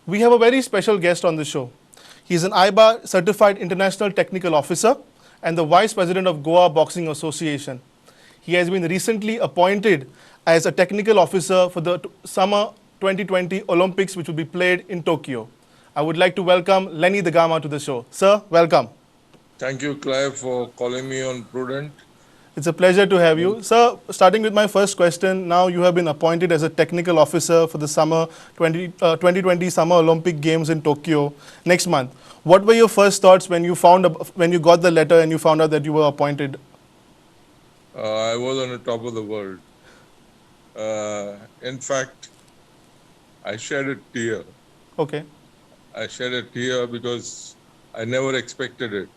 We have a very special guest on the show. He is an AIBA certified international technical officer and the vice president of Goa Boxing Association. He has been recently appointed as a technical officer for the summer 2020 Olympics, which will be played in Tokyo. I would like to welcome Lenny D'Gama to the show. Sir, welcome. Thank you, Clive, for calling me on Prudent. It's a pleasure to have you. Sir, starting with my first question, now you have been appointed as a technical officer for the 2020 Summer Olympic Games in Tokyo next month. What were your first thoughts when you got the letter and you found out that you were appointed? I was on the top of the world. In fact, I shed a tear. Okay. I shed a tear because I never expected it.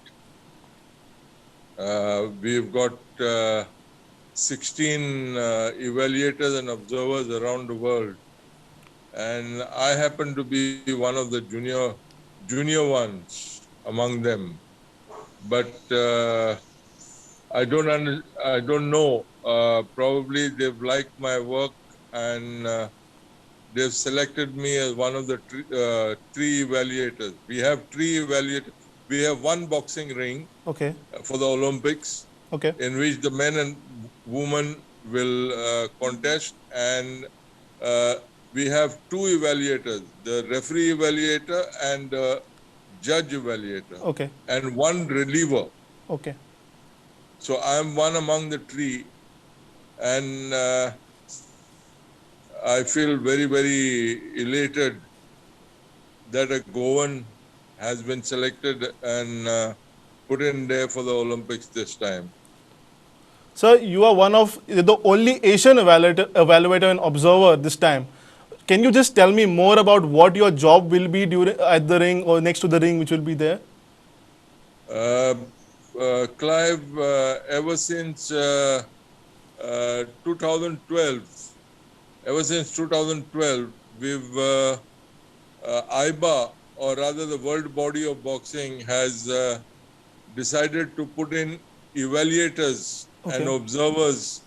We've got 16 evaluators and observers around the world, and I happen to be one of the junior ones among them. But I don't know. Probably they've liked my work, and they've selected me as one of the three evaluators. We have three evaluators. We have one boxing ring for the Olympics, in which the men and women will contest, and we have two evaluators, the referee evaluator and the judge evaluator, and one reliever. So I am one among the three, and I feel very, very elated that a Goan has been selected and put in there for the Olympics this time. Sir, you are one of the only Asian evaluator and observer this time. Can you just tell me more about what your job will be at the ring or next to the ring, which will be there? Clive, ever since 2012, we've AIBA, or rather the World Body of Boxing, has decided to put in evaluators and observers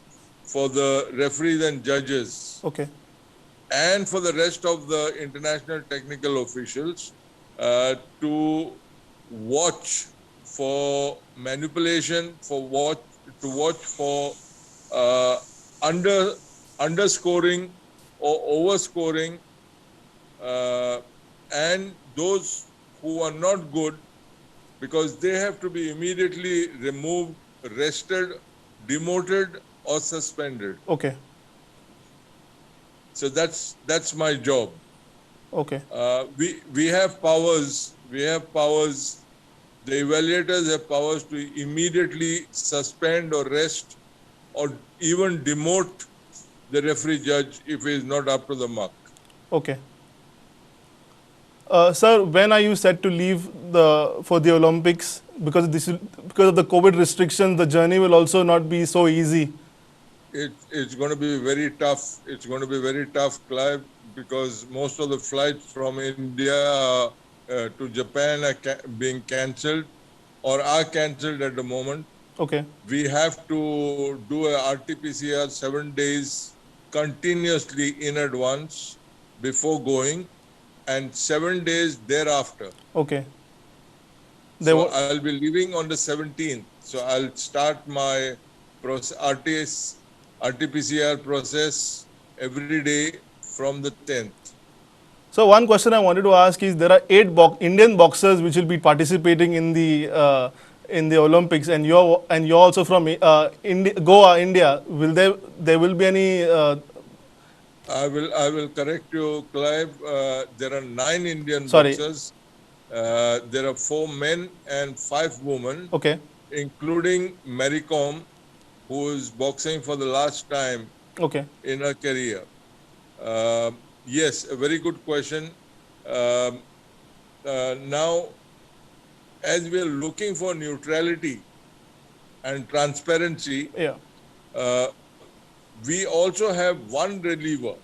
for the referees and judges, and for the rest of the international technical officials to watch for manipulation, to watch for underscoring or overscoring, and those who are not good, because they have to be immediately removed, arrested, demoted, or suspended. So that's my job. We have powers. The evaluators have powers to immediately suspend or arrest or even demote the referee judge if he is not up to the mark. Sir, when are you set to leave for the Olympics? Because of the COVID restrictions, the journey will also not be so easy. It's going to be very tough. It's going to be very tough, Clive, because most of the flights from India to Japan are being cancelled or are cancelled at the moment. We have to do a RT-PCR 7 days continuously in advance before going, and 7 days thereafter. So I'll be leaving on the 17th. So I'll start my RT-PCR process every day from the 10th. So one question I wanted to ask is, there are 8 Indian boxers which will be participating in the Olympics, and you're also from Goa, India. Will there will be any? I will correct you, Clive. There are 9 Indian boxers. There are 4 men and 5 women, including Mary Kom, who is boxing for the last time in her career. Yes, a very good question. Now, as we are looking for neutrality and transparency, we also have one reliever.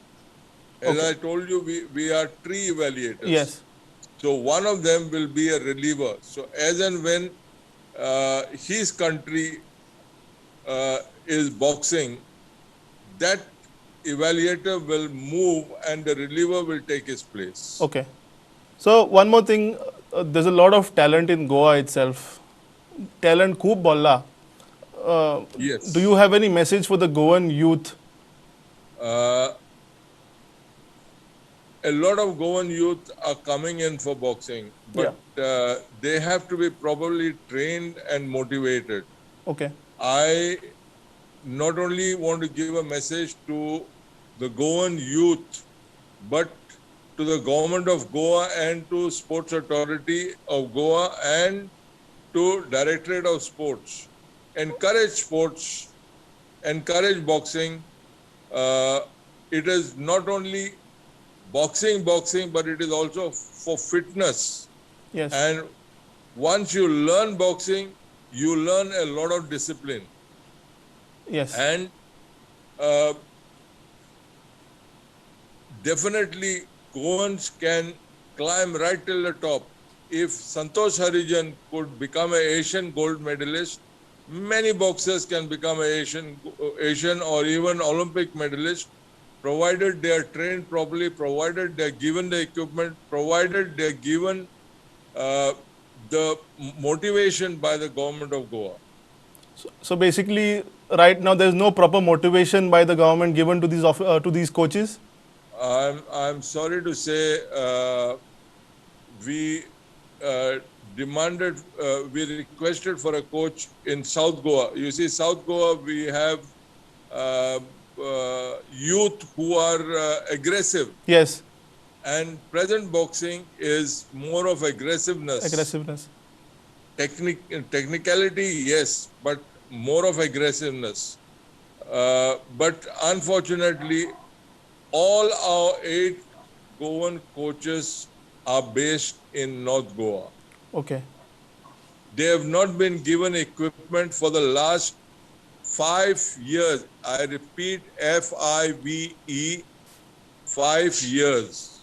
As I told you, we are 3 evaluators. So one of them will be a reliever. So as and when his country is boxing, that evaluator will move and the reliever will take his place. Okay. So one more thing, there's a lot of talent in Goa itself. Talent खूप बोलला. Do you Yes. have any message for the Goan youth? Uh, a lot of Goan youth are coming in for boxing, Yeah. but they have to be properly trained and motivated. Okay. I not only want to give a message to the Goan youth, but to the government of Goa and to Sports Authority of Goa and to Directorate of Sports. Encourage sports, encourage boxing. It is not only boxing, but it is also for fitness. Yes. And once you learn boxing, you learn a lot of discipline. Yes. And definitely Goans can climb right till the top. If Santosh Harijan could become an Asian gold medalist, many boxers can become an Asian or even Olympic medalist, provided they are trained properly, provided they are given the equipment, provided they are given the motivation by the government of Goa. So basically, right now there's no proper motivation by the government given to these coaches. I'm sorry to say, we we requested for a coach in South Goa. You see, South Goa, we have youth who are aggressive. Yes. And present boxing is more of aggressiveness. Aggressiveness. Technicality, yes, but more of aggressiveness. But unfortunately, all our 8 Goan coaches are based in North Goa. Okay. They have not been given equipment for the last 5 years. I repeat, FIVE, 5 years.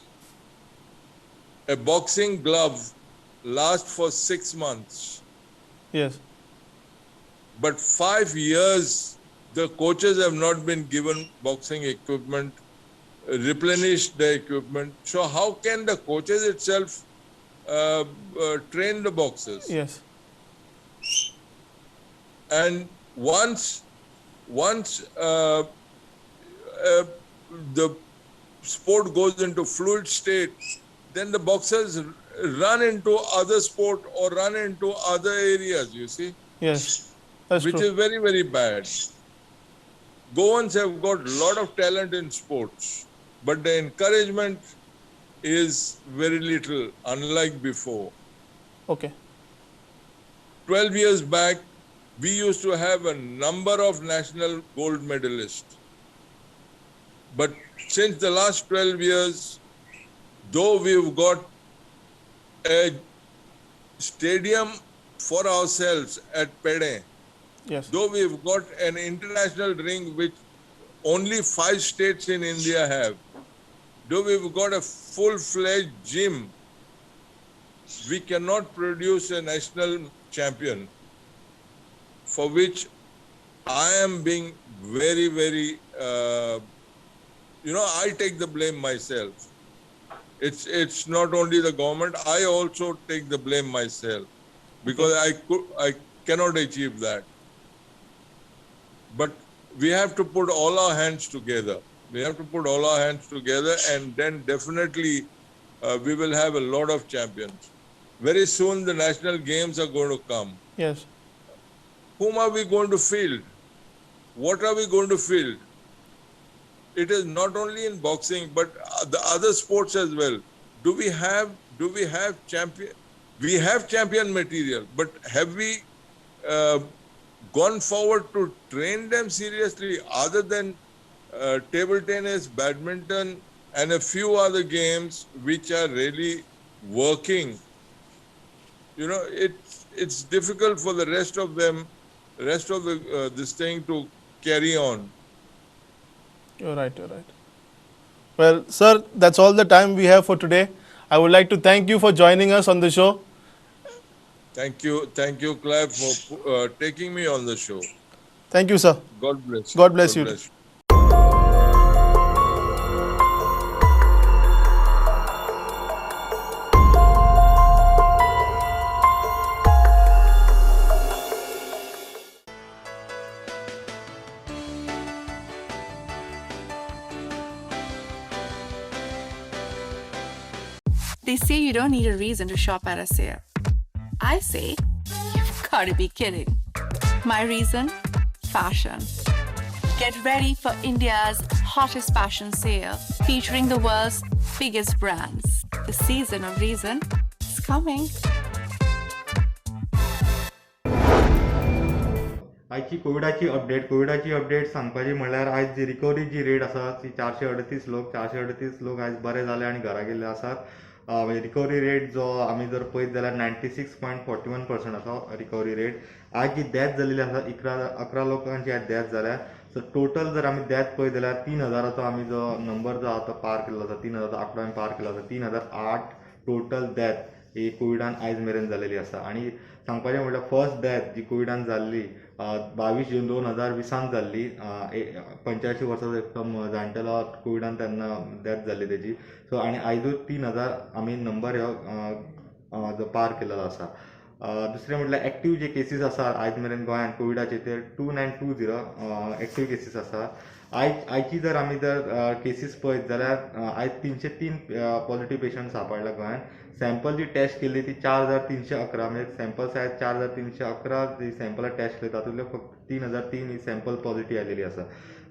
A boxing glove lasts for 6 months. Yes. But 5 years, the coaches have not been given boxing equipment, replenished the equipment. So how can the coaches itself train the boxers? Yes. And once the sport goes into fluid state, then the boxers run into other sport or run into other areas, you see. Yes. That's which true. is very, very bad. Goans have got a lot of talent in sports, but the encouragement is very little, unlike before. Okay. 12 years back, we used to have a number of national gold medalists. But since the last 12 years, though we've got a stadium for ourselves at Pede, Yes. though we've got an international ring which only 5 states in India have, though we've got a full-fledged gym, we cannot produce a national champion, for which I am being very, very, I take the blame myself. It's not only the government, I also take the blame myself, because I cannot achieve that. But we have to put all our hands together. We have to put all our hands together, and then definitely we will have a lot of champions. Very soon the national games are going to come. Yes. Whom are we going to field? What are we going to field? It is not only in boxing, but the other sports as well. Do we have champion? We have champion material, but have we gone forward to train them seriously, other than table tennis, badminton, and a few other games which are really working? It's difficult for the rest of this thing to carry on. You're right. Well, sir, that's all the time we have for today. I would like to thank you for joining us on the show. Thank you, Clive, for taking me on the show. Thank you, sir. God bless you. God bless you. They say you don't need a reason to shop at a sale. I say, you've got to be kidding. My reason? Fashion. Get ready for India's hottest fashion sale, featuring the world's biggest brands. The season of reason is coming. आयची कोविडाची update सांगपाची म्हणल्यार आयज जी recovery जी rate आसा ती 438 लोक आयज बरे जाले आनी घरा गेल्ले आसात. म्हणजे रिकवरी रेट जो आमी जर पळयत जाल्यार 96.41% आसा रिकवरी रेट. आयज जी डेथ जाल्ली आसा 11 लोकांची आयज डेथ जाल्या. सो टोटल जर आमी डेथ पळयत जाल्यार 3000 आमी जो नंबर जो आसा तो पार केल्लो आसा, 3000 आंकडो आमी पार केल्लो आसा. 3008 टोटल डेथ ही कोविडान आयज मेरेन जालेली आसा. आनी सांगपाचें म्हणल्यार फर्स्ट डेथ जी कोविडान जाल्ली 22 जून 2020 जाल्ली. 85 वर्सांचो एकदम जाणटेलो कोविडान तेन्ना डेथ जाल्ली तेजी. सो आनी आयजूच 3000 आमी नंबर हो जो पार केल्लो आसा. दुसरें म्हटल्यार एक्टीव जे केसीस आसा आयज मेरेन गोंयांत कोविडाचे ते 2920 एक्टीव केसीस आसा. आयची जर आमी जर केसीस पळयत जाल्यार आयज 303 पॉझिटिव्ह पेशंट सांपडला गोंयांत. सॅम्पल जी टेस्ट केल्ली ती 4311 म्हणजे सॅम्पल्स आयज 4311 जी सॅम्पलां टेस्ट केली तातूंतले फक्त 3003 ही सॅम्पल पॉझिटिव्ह आयलेली आसा.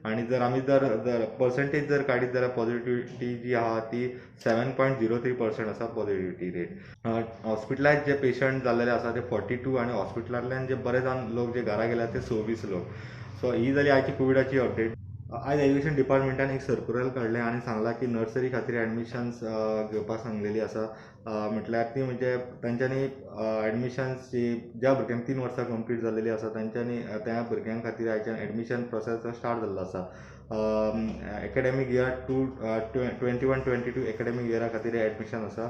आनी जर आमी जर पर्संटेज जर काडीत जाल्यार पॉझिटिव्हिटी जी आहा ती 7.03% आसा पॉझिटिव्हिटी रेट. हॉस्पिटलायज जे पेशंट जाल्लेले आसा ते 42 आनी हॉस्पिटलांतल्यान जे बरे जावन लोक जे घरा गेल्यात ते 26 लोक. सो ही जाली आयची कोविडाची अपडेट. आयज एज्युकेशन डिपार्टमेंटान एक सर्क्युलर काडलें आनी सांगलां की नर्सरी खातीर एडमिशन्स घेवपाक सांगलेली आसा. म्हटल्यार ती म्हणजे तांच्यांनी एडमिशन्स ज्या भुरग्यांक 3 वर्सां कंप्लीट जाल्लेली आसा तांच्यांनी त्या भुरग्यां खातीर आयच्यान एडमिशन प्रोसेस स्टार्ट जाल्लो आसा. एकाडेमीक इयर 21-22 एकाडेमीक इयरा खातीर एडमिशन आसा.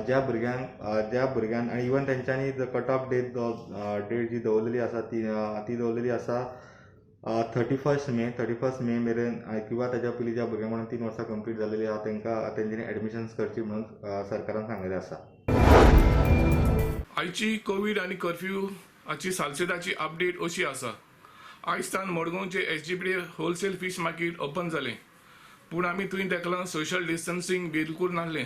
ज्या भुरग्यांक आनी इवन तेंच्यांनी कट ऑफ डेट जी दवरलेली आसा ती दवरलेली आसा 31 मे मेरेन किंवा ताच्या पयलीं ज्या भुरग्यांक 3 वर्सां कंप्लीट जाल्लेली आसा तांकां तेंच्यांनी एडमिशन्स करची म्हणून सरकारान सांगलेलें आसा. आयची कोविड आनी कर्फ्यू हाची सालसेताची अपडेट अशी आसा. आयजतान मडगांवचे SGPD wholesale fish market open जालें, पूण आमी थंय देखलां सोशल डिस्टन्सींग बिलकूल नासलें.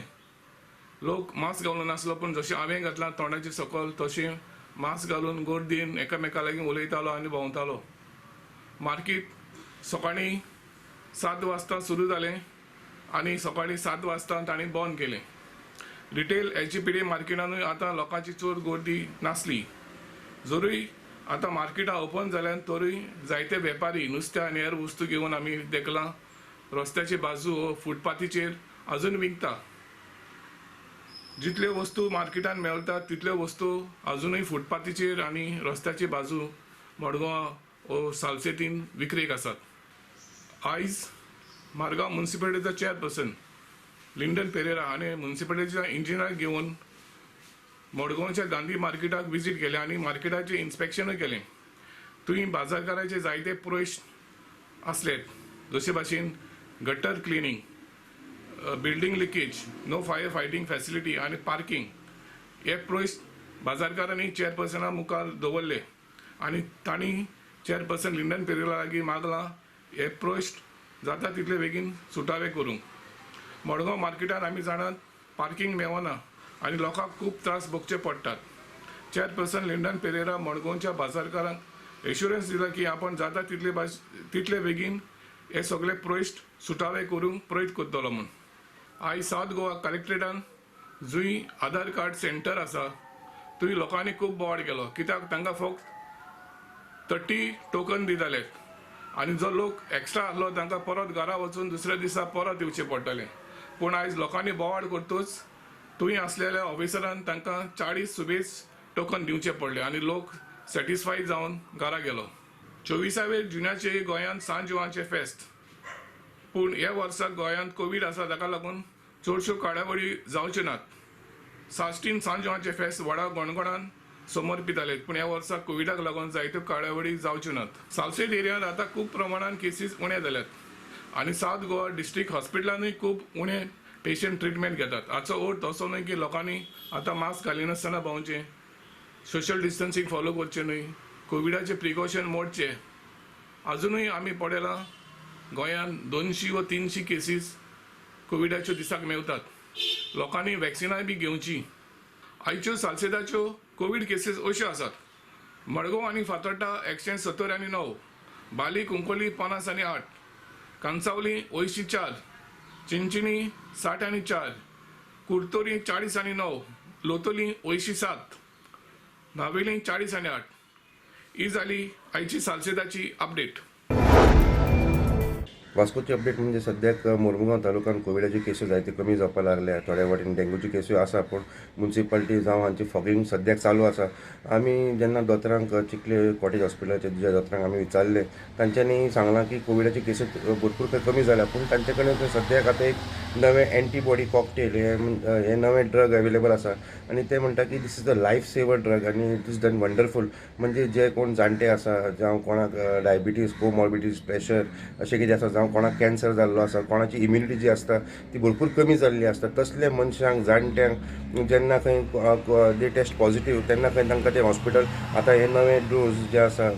लोक मास्क घालून नासलो, पूण जशें हांवें घातलां तोंडाचे सकयल तशें मास्क घालून गर्दीन एकामेका लागीं उलयतालो आनी भोंवतालो. मार्केट सकाळीं 7 वाजता सुरू जालें आनी सकाळीं 7 वाजता तांणी बंद केलें. रिटेल SGPD मार्केटानूय आतां लोकांची चड गर्दी नासली. जरूय आतां मार्केटां ओपन जाल्यात तरूय जायते वेपारी नुस्तें आनी हेर वस्तू घेवन आमी देखलां रस्त्याचे बाजू वो फुटपाथीचेर आजून विकता. जितल्यो वस्तू मार्केटान मेळटात तितल्यो वस्तू आजुनूय फुटपाथीचेर आनी रस्त्याचे बाजू मडगांव वो सालसेतीन विक्रेक आसात. आयज मारगांव म्युनिसिपालिटीचो चेअरपर्सन लिंडन पेरेरा हाणें म्युनिसिपालिटीच्या इंजिनियराक घेवन मडगांवच्या गांधी मार्केटाक विजीट केलें आनी मार्केटाचें इन्स्पेक्शनूय केलें. थंय बाजारकाराचे जायते प्रश्न आसले, जशे भाशेन gutter cleaning, building leakage, no fire fighting facility आनी पार्किंग हे प्रश्न बाजारकारांनी चेअरपर्सना मुखार दवरले आनी तांणी चेअरपर्सन लिंडन पेरेरा लागीं मागलां हे प्रश्न जाता तितले बेगीन सुटावे करूंक. मडगांव मार्केटान आमी जाणात पार्किंग मेळना आनी लोकांक खूब त्रास भोगचे पडटात. चेअरपर्सन लिंडन पेरेरा मडगांवच्या बाजारकारांक एश्युरन्स दिला की आपण जाता तितले बेगीन हे सगळे प्रश्न सुटावे करूंक प्रयत्न करतलो म्हूण. आयज सावथ गोवा कलेक्टरेटान जंय आधार कार्ड सेंटर आसा थंय लोकांनी खूब बोवाळ केलो, कित्याक तांकां फक्त 30 टोकन दिताले आनी जो लोक एक्स्ट्रा आसलो तांकां परत घरा वचून दुसऱ्या दिसा परत येवचें पडटलें. पूण आयज लोकांनी बोवाळ करतूच थंय आसलेल्या ऑफिसरान तांकां 40 सुबेज टोकन दिवचे पडले आनी लोक सॅटिस्फाय जावन घरा गेलो. 24 जुनाचे गोंयांत सांजवांचे फेस्त, पूण ह्या वर्साक गोंयांत कोविड आसा ताका लागून चडश्यो कार्यावळी जावच्यो नात. साश्टीन सांजवांचे फेस्त व्हडा गणगणान समोर पिताले, पूण ह्या वर्साक कोविडाक लागून जायत्यो कार्यावळी जावच्यो नात. सालसेत एरियांत आतां खूब प्रमाणान केसीस उणे जाल्यात आनी सावथ गोवा डिस्ट्रिक्ट हॉस्पिटलांनूय खूब उणे पेशंट ट्रिटमेंट घेतात. हाचो अर्थ असो न्हय की लोकांनी आतां मास्क घालिनासतना भोंवचें, सोशल डिस्टन्सींग फॉलो करचें न्हय, कोविडाचे प्रिकॉशन मोडचे. अजूनय आमी पळयलां गोंयांत 200 वा 300 केसीस कोविडाच्यो दिसाक मेवतात. लोकांनी वॅक्सिनाय बी घेवची। आयच्यो सालसेताच्यो कोविड केसीस अश्यो आसात। मडगांव आनी फातोड्डा 170 आनी 9, बाली कुंकोली 50 आनी 8, कांसावली 84, चिंचिनी 60 आनी 4, कुर्तोरी 40 आनी 9, लोतोली 87, नावेली 40 आनी 8। ही जाली आयची सालसेताची अपडेट। वास्कोची अपडेट म्हणजे सद्याक मोरमुगांव तालुक्यात कोविडाची केसी जायते कमी जावपाक लागल्या। थोड्या वाटेन डेंगूची केसी आसा, पूण म्युनिसिपालिटी जावं हांची फॉगिंग सद्याक चालू आसा। आमी जेन्ना दोतोरांक चिखले कॉटेज हॉस्पिटलाचे जे दोतोरांक आमी विचारले, तांच्यांनी सांगलां की कोविडाची केसी भरपूर कमी जाल्या, पूण तांचे कडेन सद्याक आतां एक नवें एंटीबॉडी कॉकटेल हे नवें ड्रग अवेलेबल आसा आनी ते म्हणटा की this is the life saver drug आनी इट इज डन वंडरफूल। म्हणजे जे कोण जाणटे आसा, जावं कोणाक डायबिटीज, कोमॉर्बिडीज, प्रेशर अशें कितें आसा, जावं कोणाक कॅन्सर जाल्लो आसा, कोणाची इम्युनिटी जी आसता ती भरपूर कमी जाल्ली आसता, तसले मनशांक जाणट्यांक जेन्ना खंय दे टेस्ट पॉझिटिव्ह तेन्ना खंय तांकां ते हॉस्पिटल आतां हे नवें डोस जे आसा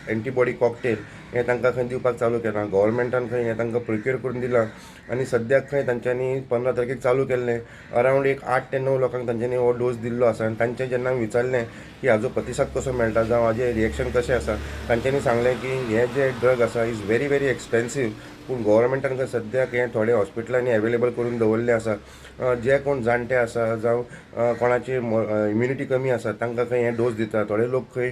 एंटीबॉडी कॉकटेल हे तांकां खंय दिवपाक चालू केलां। गव्हर्मेंटान खंय हे तांकां प्रिक्यूर करून दिलां आनी सद्याक खंय तांच्यांनी 15 तारखेक चालू केल्लें। अरावंड एक 8 ते 9 लोकांक तांच्यांनी हो डोस दिल्लो आसा आनी तांचे जेन्ना विचारलें की हाजो प्रतिसाद कसो मेळटा जावं हाजें रिएक्शन कशें आसा, तांच्यांनी सांगलें की हे जे ड्रग आसा इज व्हेरी व्हेरी एक्सपेन्सीव, पूण गव्हर्मेंटान खंय सद्याक हे थोडे हॉस्पिटलांनी अवेलेबल करून दवरले आसा। जे कोण जाणटे आसा जावं कोणाची इम्युनिटी कमी आसा तांकां खंय हे डोस दिता। थोडे लोक खंय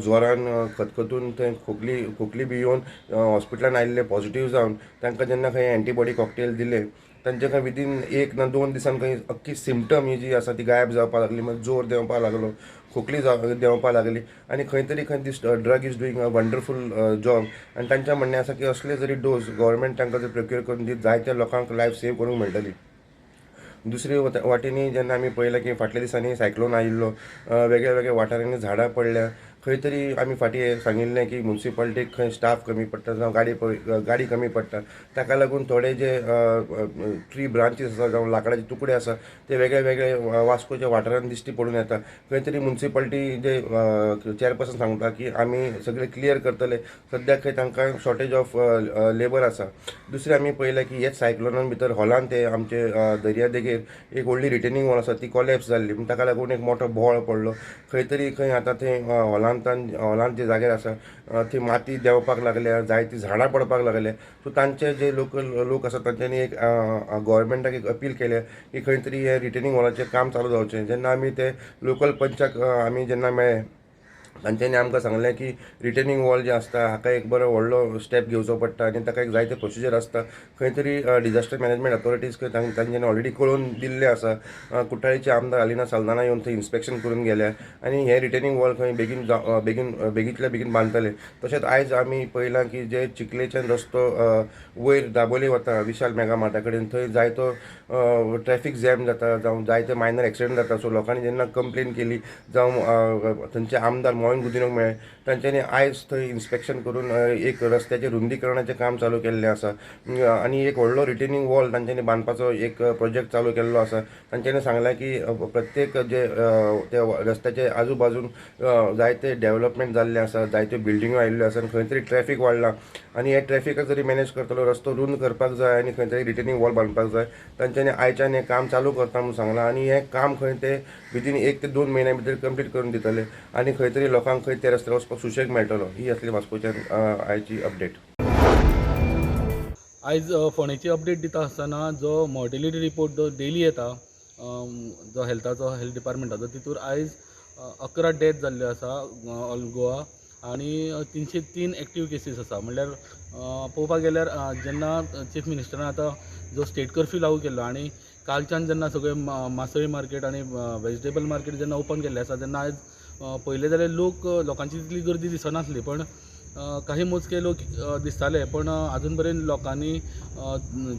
ज्वरान खतखतून थंय खोकली बी येवन हॉस्पिटलान आयिल्ले पॉझिटिव्ह जावन तांकां जेन्ना खंय एंटीबॉडी कॉकटेल दिले, तांचे खंय विदीन 1 ना 2 दिसान खंय अख्खी सिम्पटम ही जी आसा ती गायब जावपाक लागली। मागीर जोर देंवपाक लागलो, खोकली देंवपाक लागली आनी खंय तरी खंय this drug is doing a wonderful job. आनी तांचें म्हणणें आसा की असले जरी डोस गव्हर्मेंट तांकां जर प्रिक्यूर करून दीत जायत्या लोकांक लायफ सेव करूंक मेळटली। दुसरे वाटेनी जेन्ना आमी पळयलां की फाटल्या दिसांनी सायक्लोन आयिल्लो, वेगळ्या वेगळ्या वाठारांनी झाडां पडल्या, खंय तरी आमी फाटीं सांगिल्लें की म्युनिसिपालिटीक खंय स्टाफ कमी पडटा जावं गाडी कमी पडटा, ताका लागून थोडे जे ट्री ब्रांचीस आसा जावं लाकडाचे तुकडे आसा ते वेगळे वेगळे वास्कोच्या वाठारांत दिश्टी पडून येता। खंय तरी म्युनिसिपालिटी जे चेअरपर्सन सांगता की आमी सगळे क्लियर करतले, सद्याक खंय तांकां शॉर्टेज ऑफ लेबर आसा। दुसरें आमी पळयलें की हेच सायक्लोनान भितर हॉलांत ते आमचे दर्या देगेर एक व्हडली रिटेनिंग वॉल आसा ती कॉलॅप्स जाल्ली, ताका लागून एक मोठो बोळ पडलो। खंय तरी खंय आतां थंय हॉलांत जे जाग्यार आसा थंय माती देंवपाक लागल्या, जायतीं झाडां पडपाक लागल्या। सो तांचे जे लोकल लोक आसा तांच्यांनी एक गव्हर्मेंटाक एक अपील केल्या की खंय तरी हे रिटेनिंग वॉलाचें काम चालू जावचें। जेन्ना आमी ते लोकल पंचाक आमी जेन्ना मेळ्ळे, तांच्यांनी आमकां सांगलें की रिटेनिंग वॉल जे आसता हाका एक बरो व्हडलो स्टेप घेवचो पडटा आनी ताका एक जायते प्रोसिजर आसता। खंय तरी डिजास्टर मॅनेजमेंट अथॉरिटीज खंय तांच्यांनी ऑलरेडी कळोवन दिल्ले आसा। कुट्टाळीचे आमदार अलिना साल्दाना येवन थंय इन्स्पेक्शन करून गेल्या आनी हे रिटेनिंग वॉल खंय बेगींतल्या बेगीन बांदतले। तशेंच आयज आमी पळयलां की जे चिखलेच्यान रस्तो वयर दाबोली वता विशाल मेगा मार्टा कडेन, थंय जायतो ट्रॅफीक जॅम जाता जावं जायते मायनर एक्सिडेंट जाता। सो लोकांनी जेन्ना कंप्लेन केली जावं थंयचे आमदार मोहन गुदिनोक मेळ्ळे, तांच्यांनी आयज थंय इन्स्पेक्शन करून एक रस्त्याचे रुंदीकरणाचें काम चालू केल्लें आसा आनी एक व्हडलो रिटेनिंग वॉल तांच्यांनी बांदपाचो एक प्रोजेक्ट चालू केल्लो आसा। तांच्यांनी सांगलां की प्रत्येक जे त्या रस्त्याचे आजू बाजून जायते डेव्हलपमेंट जाल्ले आसा, जायत्यो बिल्डिंगो आयिल्ल्यो आसा आनी खंय तरी ट्रॅफीक वाडलां आनी हे ट्रॅफिकाक जरी मॅनेज करतलो रस्तो रुंद करपाक जाय आनी खंय तरी रिटेनिंग वॉल बांदपाक जाय। तांच्यांनी आयच्यान हें काम चालू करता म्हूण सांगलां आनी हें काम खंय ते विदीन 1 ते 2 म्हयन्या भितर कंप्लीट करून दितले आनी खंय तरी लोकांक खंय ते रस्त्यार वचपाक सुशेग मेळटलो। ही असली वास्कोच्यान आयची अपडेट। आयज फोंडेची अपडेट दिता आसतना जो मॉर्टेलिटी रिपोर्ट जो डेली येता जो हेल्थ डिपार्टमेंटाचो, तितूर आयज 11 डेथ जाल्ल्यो आसा ऑल गोवा आनी 303 एक्टीव केसीस आसा। म्हणल्यार पळोवपाक गेल्यार जेन्ना चीफ मिनिस्टरान आतां जो स्टेट कर्फ्यू लागू केल्लो आनी कालच्यान जेन्ना सगळे मासळी मार्केट आनी वेजिटेबल मार्केट जेन्ना ओपन केल्ले आसा तेन्ना आयज पळयले जाल्यार लोकांची तितली गर्दी दिसनासली, पण काही मोजके लोक दिसताले, पण अजून पर्यंत लोकांनी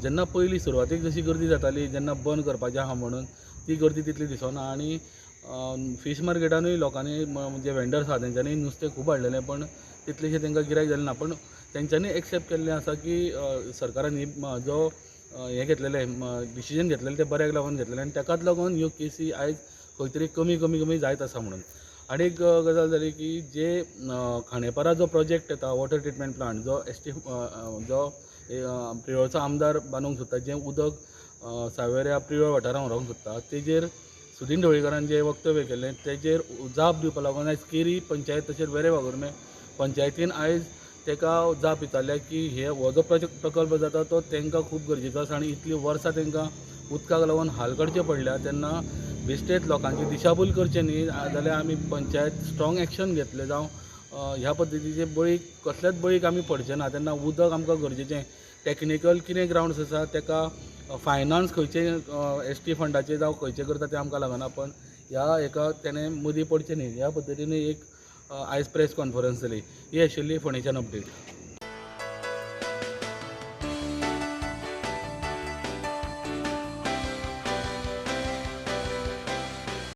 जेन्ना पयलीं सुरवातीक जशी गर्दी जाताली जेन्ना बंद करपाचें आहा म्हणून ती गर्दी तितली दिसना। आनी फीश मार्केटानूय लोकांनी जे वेंडर्स आहा तेंच्यांनी नुस्तें खूब हाडलेलें, पण तितलेशें तांकां गिरायक जालें ना। पण तेंच्यांनी एक्सेप्ट केल्लें आसा की सरकारान जो हें घेतलेलें डिसिजन घेतलेलें तें बऱ्याक लागून घेतलेलें आनी ताकाच लागून ह्यो केसी आयज खंय तरी कमी जायत आसा म्हणून। आनी एक गजाल जाली की जे खांडेपारा जो प्रोजेक्ट येता वॉटर ट्रिटमेंट प्लांट जो जो प्रियोळचो आमदार बांदूंक सोदता, जें उदक सावेऱ्या प्रिवळ वाठारांत व्हरोंक सोदता तेजेर सुदीन ढवळीकरान जे वक्तव्य केलें तेजेर जाप दिवपा लागून आयज केरी पंचायत तशेंच वेरे वागुर्मे पंचायतीन आयज तेका जाप दिताल्या की हो जो प्रकल्प जाता तो तांकां खूब गरजेचो आसा आनी इतलीं वर्सां तांकां उदकाक लागून हाल करचे पडल्या तेन्ना बेश्टेच लोकांची दिशाभूल करचे न्ही जाल्यार आमी पंचायत स्ट्रॉंग एक्शन घेतले जावं ह्या पद्दतीचे बळीक कसल्याच बळीक आमी पडचे ना तेन्ना उदक आमकां गरजेचें टॅक्निकल कितें ग्रावंड्स आसा तेका फायनान्स खंयचे ST फंडाचे जावं खंयचे करता तें आमकां लागना पण ह्या हेका तेणें मदीं पडचें न्ही ह्या पद्दतीन एक आयज प्रेस कॉन्फरन्स जाली ही आशिल्ली फोंडेच्यान अपडेट.